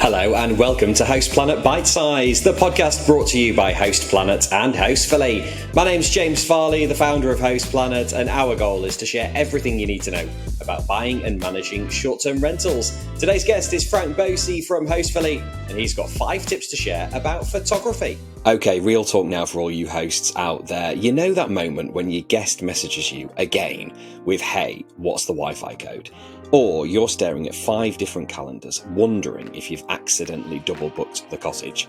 Hello and welcome to Host Planet Bitesize, the podcast brought to you by Host Planet and Hostfully. My name's James Farley, the founder of Host Planet, and our goal is to share everything you need to know about buying and managing short-term rentals. Today's guest is Frank Bosi from Hostfully, and he's got 5 tips to share about photography. Okay, real talk now for all you hosts out there. You know that moment when your guest messages you again with, "Hey, what's the Wi-Fi code?" Or you're staring at 5 different calendars, wondering if you've accidentally double booked the cottage.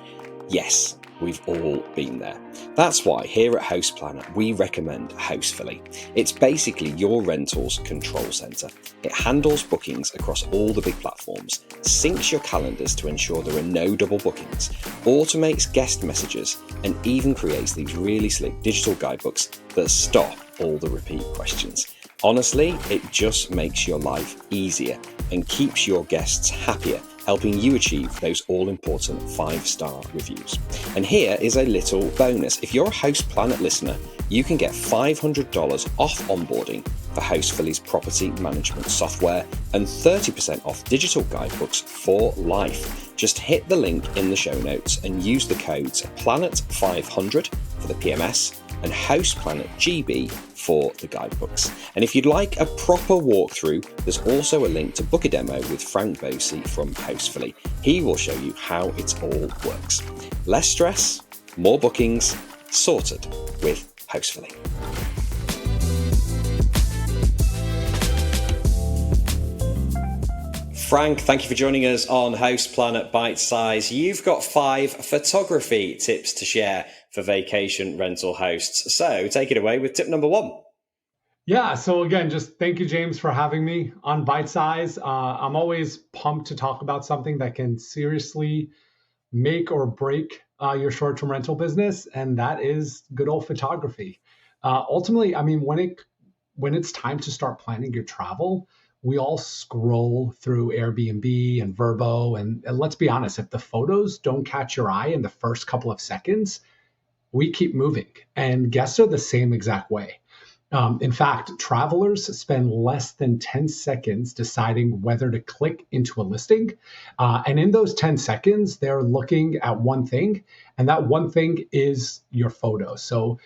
Yes, we've all been there. That's why here at Host Planet, we recommend Hostfully. It's basically your rentals control center. It handles bookings across all the big platforms, syncs your calendars to ensure there are no double bookings, automates guest messages, and even creates these really slick digital guidebooks that stop all the repeat questions. Honestly, it just makes your life easier and keeps your guests happier, helping you achieve those all-important 5-star reviews. And here is a little bonus. If you're a Host Planet listener, you can get $500 off onboarding for Hostfully's property management software and 30% off digital guidebooks for life. Just hit the link in the show notes and use the codes PLANET500 for the PMS and Host Planet GB for the guidebooks. And if you'd like a proper walkthrough, there's also a link to book a demo with Frank Bosi from Hostfully. He will show you how it all works. Less stress, more bookings, sorted with Hostfully. Frank, thank you for joining us on Host Planet Bitesize. You've got 5 photography tips to share for vacation rental hosts. So take it away with tip number 1. Yeah, so again, just thank you, James, for having me on Bitesize. I'm always pumped to talk about something that can seriously make or break your short-term rental business, and that is good old photography. Ultimately, I mean, when it's time to start planning your travel, we all scroll through Airbnb and Vrbo, and let's be honest, if the photos don't catch your eye in the first couple of seconds, we keep moving. And guests are the same exact way. In fact, travelers spend less than 10 seconds deciding whether to click into a listing. And in those 10 seconds, they're looking at one thing, and that one thing is your photos. So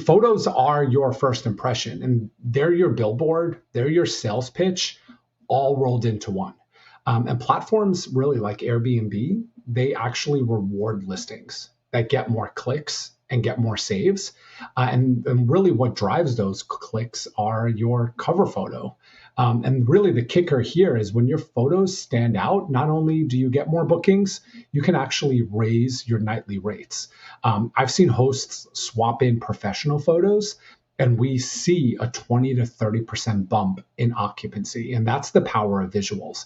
photos are your first impression, and they're your billboard, they're your sales pitch, all rolled into one. And platforms really like Airbnb, they actually reward listings that get more clicks and get more saves. And really what drives those clicks are your cover photo. And really the kicker here is when your photos stand out, not only do you get more bookings, you can actually raise your nightly rates. I've seen hosts swap in professional photos, and we see a 20 to 30% bump in occupancy. And that's the power of visuals.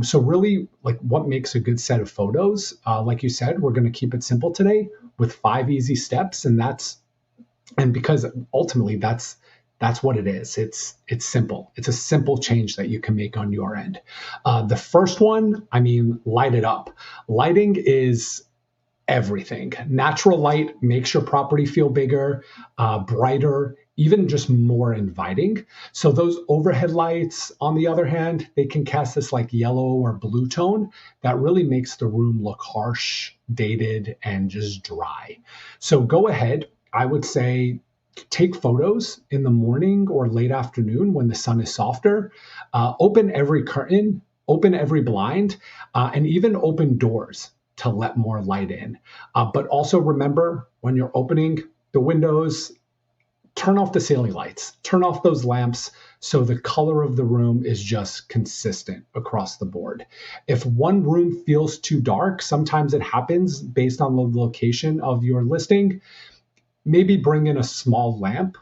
So really, like, what makes a good set of photos? Like you said, we're going to keep it simple today with 5 easy steps. And because ultimately that's what it is. It's simple. It's a simple change that you can make on your end. The first one, light it up. Lighting is everything. Natural light makes your property feel bigger, brighter, even just more inviting. So those overhead lights, on the other hand, they can cast this like yellow or blue tone that really makes the room look harsh, dated, and just dry. So go ahead, I would say, take photos in the morning or late afternoon when the sun is softer. Open every curtain, open every blind, and even open doors to let more light in. But also remember, when you're opening the windows, turn off the ceiling lights, turn off those lamps so the color of the room is just consistent across the board. If one room feels too dark, sometimes it happens based on the location of your listing, maybe bring in a small lamp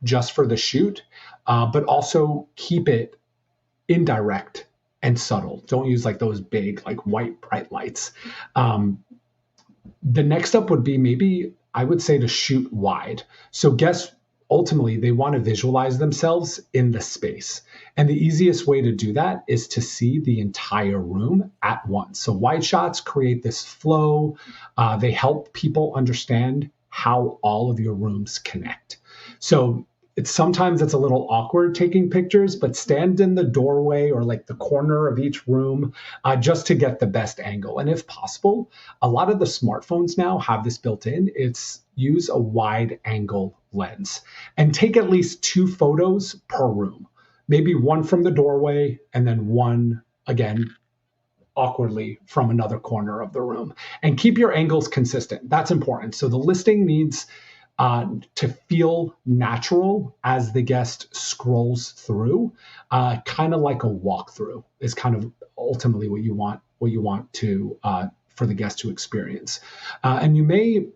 just for the shoot, but also keep it indirect and subtle. Don't use like those big, like white bright lights. The next up would be maybe, I would say, to shoot wide. So guests, ultimately, they want to visualize themselves in the space. And the easiest way to do that is to see the entire room at once. So wide shots create this flow. They help people understand how all of your rooms connect. So Sometimes it's a little awkward taking pictures, but stand in the doorway or like the corner of each room just to get the best angle. And if possible, a lot of the smartphones now have this built in. It's use a wide angle lens and take at least 2 photos per room, maybe one from the doorway and then one again awkwardly from another corner of the room, and keep your angles consistent. That's important. So the listing needs to feel natural as the guest scrolls through, kind of like a walkthrough is kind of ultimately what you want to for the guest to experience. And you may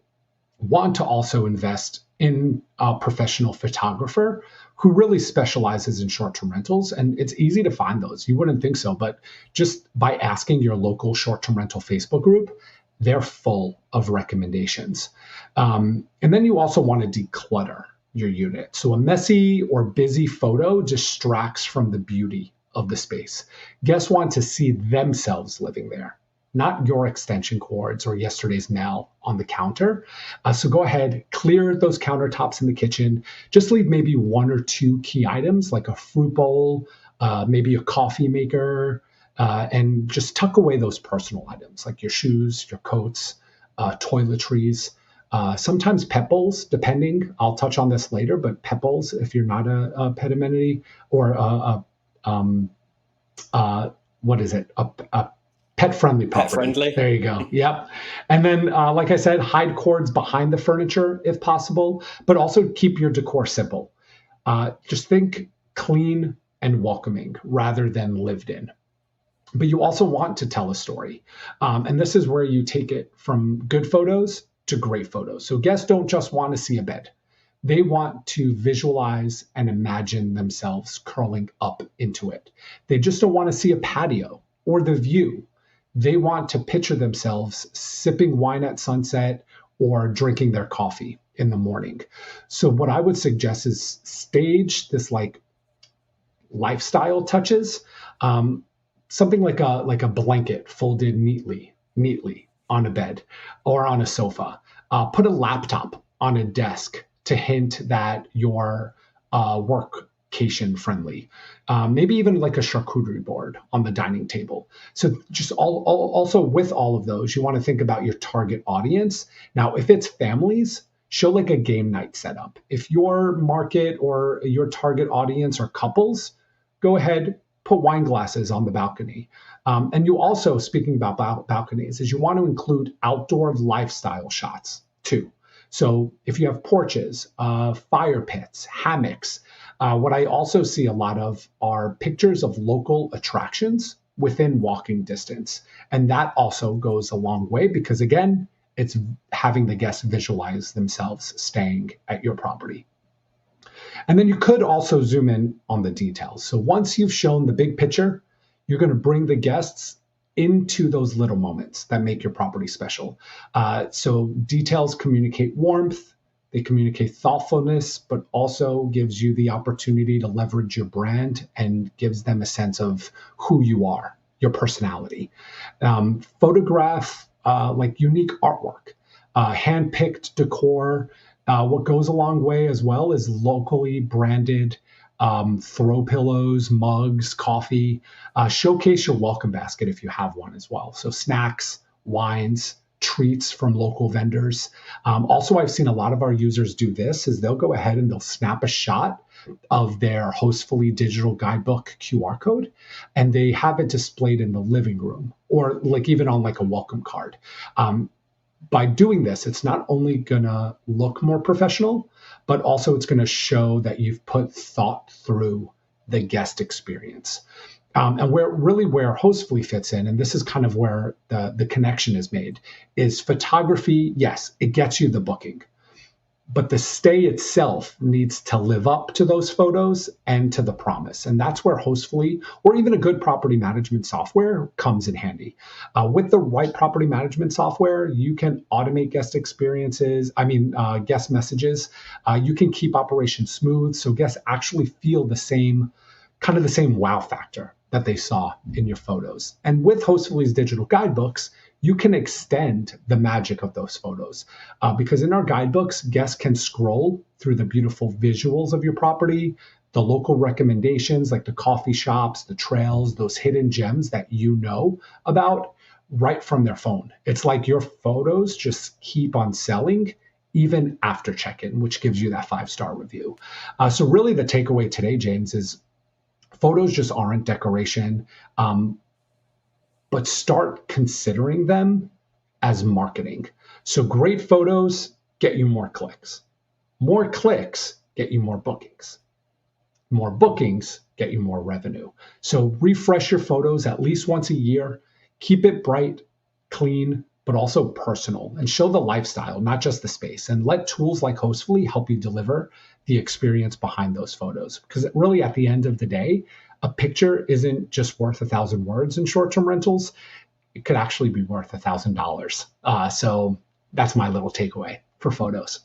want to also invest in a professional photographer who really specializes in short-term rentals. And it's easy to find those. You wouldn't think so, but just by asking your local short-term rental Facebook group, they're full of recommendations. And then you also want to declutter your unit. So a messy or busy photo distracts from the beauty of the space. Guests want to see themselves living there, not your extension cords or yesterday's mail on the counter. So go ahead, clear those countertops in the kitchen. Just leave maybe 1 or 2 key items like a fruit bowl, maybe a coffee maker, and just tuck away those personal items like your shoes, your coats, toiletries, sometimes pet bowls, depending. I'll touch on this later, but pet bowls, if you're not a pet amenity or what is it? A pet-friendly property. Pet-friendly. There you go. Yep. And then, like I said, hide cords behind the furniture if possible, but also keep your decor simple. Just think clean and welcoming rather than lived in. But you also want to tell a story. And this is where you take it from good photos to great photos. So guests don't just want to see a bed. They want to visualize and imagine themselves curling up into it. They just don't want to see a patio or the view. They want to picture themselves sipping wine at sunset or drinking their coffee in the morning. So what I would suggest is stage this like lifestyle touches, something like a blanket folded neatly on a bed or on a sofa. Put a laptop on a desk to hint that you're workcation friendly. Maybe even like a charcuterie board on the dining table. So just also with all of those, you want to think about your target audience. Now, if it's families, show like a game night setup. If your market or your target audience are couples, go ahead, put wine glasses on the balcony. And you also, speaking about balconies, is you want to include outdoor lifestyle shots too. So if you have porches, fire pits, hammocks, what I also see a lot of are pictures of local attractions within walking distance. And that also goes a long way because, again, it's having the guests visualize themselves staying at your property. And then you could also zoom in on the details. So once you've shown the big picture, you're going to bring the guests into those little moments that make your property special. So details communicate warmth, they communicate thoughtfulness, but also gives you the opportunity to leverage your brand and gives them a sense of who you are, your personality. Photograph like unique artwork, hand-picked decor. What goes a long way as well is locally branded throw pillows, mugs, coffee. Showcase your welcome basket if you have one as well. So snacks, wines, treats from local vendors. Also, I've seen a lot of our users do this is they'll go ahead and they'll snap a shot of their Hostfully digital guidebook QR code, and they have it displayed in the living room or like even on like a welcome card. By doing this, it's not only going to look more professional, but also it's going to show that you've put thought through the guest experience. And where Hostfully fits in, and this is kind of where the connection is made, is photography. Yes, it gets you the booking, but the stay itself needs to live up to those photos and to the promise. And that's where Hostfully, or even a good property management software, comes in handy. With the right property management software, you can automate guest messages. You can keep operations smooth so guests actually feel the same wow factor that they saw in your photos. And with Hostfully's digital guidebooks, you can extend the magic of those photos. Because in our guidebooks, guests can scroll through the beautiful visuals of your property, the local recommendations like the coffee shops, the trails, those hidden gems that you know about right from their phone. It's like your photos just keep on selling even after check-in, which gives you that 5-star review. So really the takeaway today, James, is photos just aren't decoration, but start considering them as marketing. So great photos get you more clicks. More clicks get you more bookings. More bookings get you more revenue. So refresh your photos at least once a year. Keep it bright, clean, but also personal, and show the lifestyle, not just the space. And let tools like Hostfully help you deliver the experience behind those photos. Because really, at the end of the day, a picture isn't just worth 1,000 words in short-term rentals. It could actually be worth $1,000. So that's my little takeaway for photos.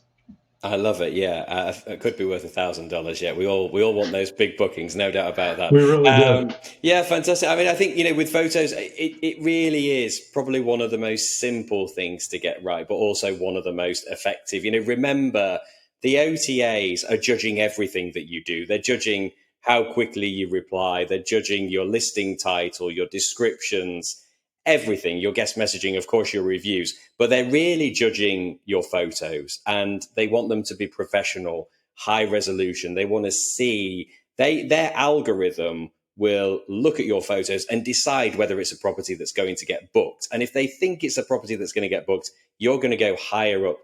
I love it. Yeah, it could be worth $1,000. Yeah, we all want those big bookings, no doubt about that. We really do. Yeah, fantastic. I mean, I think with photos, it really is probably one of the most simple things to get right, but also one of the most effective. Remember, the OTAs are judging everything that you do. They're judging how quickly you reply. They're judging your listing title, your descriptions, everything, your guest messaging, of course, your reviews, but they're really judging your photos, and they want them to be professional, high resolution. They want to see, their algorithm will look at your photos and decide whether it's a property that's going to get booked. And if they think it's a property that's going to get booked, you're going to go higher up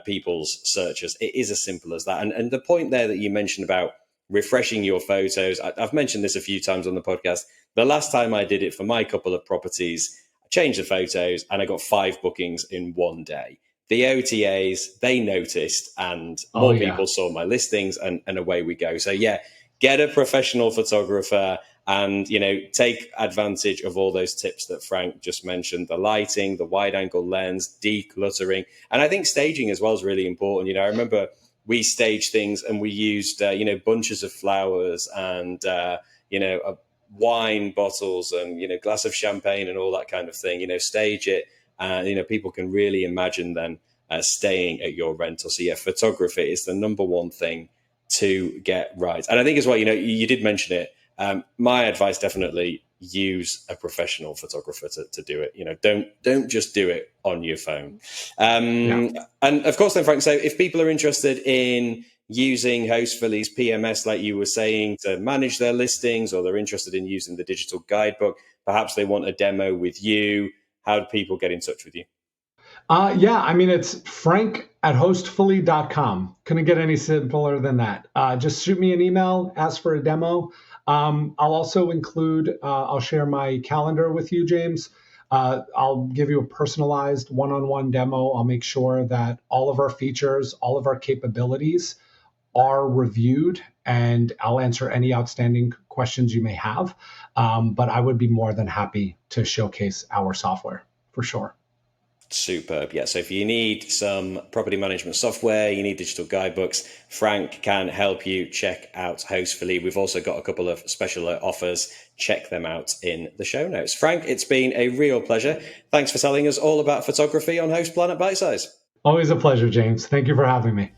people's searches. It is as simple as that. And the point there that you mentioned about refreshing your photos, I've mentioned this a few times on the podcast. The last time I did it for my couple of properties, changed the photos, and I got 5 bookings in one day. The OTAs, they noticed, and more people saw my listings, and away we go. So yeah, get a professional photographer, and take advantage of all those tips that Frank just mentioned: the lighting, the wide angle lens, decluttering, and I think staging as well is really important. I remember we staged things, and we used bunches of flowers and wine bottles and glass of champagne and all that kind of thing. Stage it, and people can really imagine then staying at your rental. So yeah, photography is the number one thing to get right. And I think as well, you did mention it. My advice, definitely use a professional photographer to do it. Don't just do it on your phone. And of course then, Frank, so if people are interested in using Hostfully's PMS, like you were saying, to manage their listings, or they're interested in using the digital guidebook, perhaps they want a demo with you, how do people get in touch with you? It's frank@hostfully.com. Couldn't get any simpler than that. Just shoot me an email, ask for a demo. I'll also include, I'll share my calendar with you, James. I'll give you a personalized one-on-one demo. I'll make sure that all of our features, all of our capabilities are reviewed, and I'll answer any outstanding questions you may have. But I would be more than happy to showcase our software for sure. Superb. Yeah. So if you need some property management software, you need digital guidebooks, Frank can help you. Check out Hostfully. We've also got a couple of special offers. Check them out in the show notes. Frank, it's been a real pleasure. Thanks for telling us all about photography on Host Planet Bitesize. Always a pleasure, James. Thank you for having me.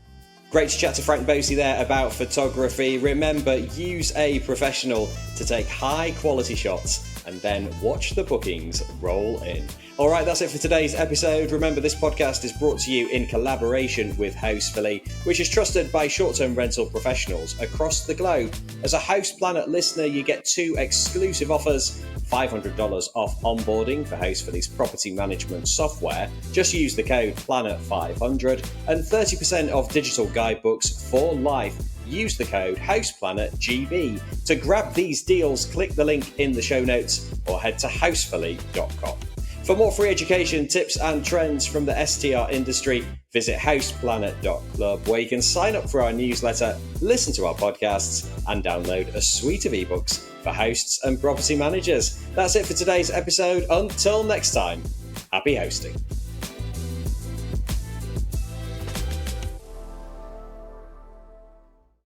Great to chat to Frank Bosi there about photography. Remember, use a professional to take high quality shots, and then watch the bookings roll in. All right, that's it for today's episode. Remember, this podcast is brought to you in collaboration with Hostfully, which is trusted by short-term rental professionals across the globe. As a Host Planet listener, you get 2 exclusive offers: $500 off onboarding for Hostfully's property management software. Just use the code PLANET500, and 30% off digital guidebooks for life. Use the code HousePlanetGB. To grab these deals, click the link in the show notes or head to housefully.com. For more free education, tips and trends from the STR industry, visit houseplanet.club, where you can sign up for our newsletter, listen to our podcasts, and download a suite of ebooks for hosts and property managers. That's it for today's episode. Until next time, happy hosting.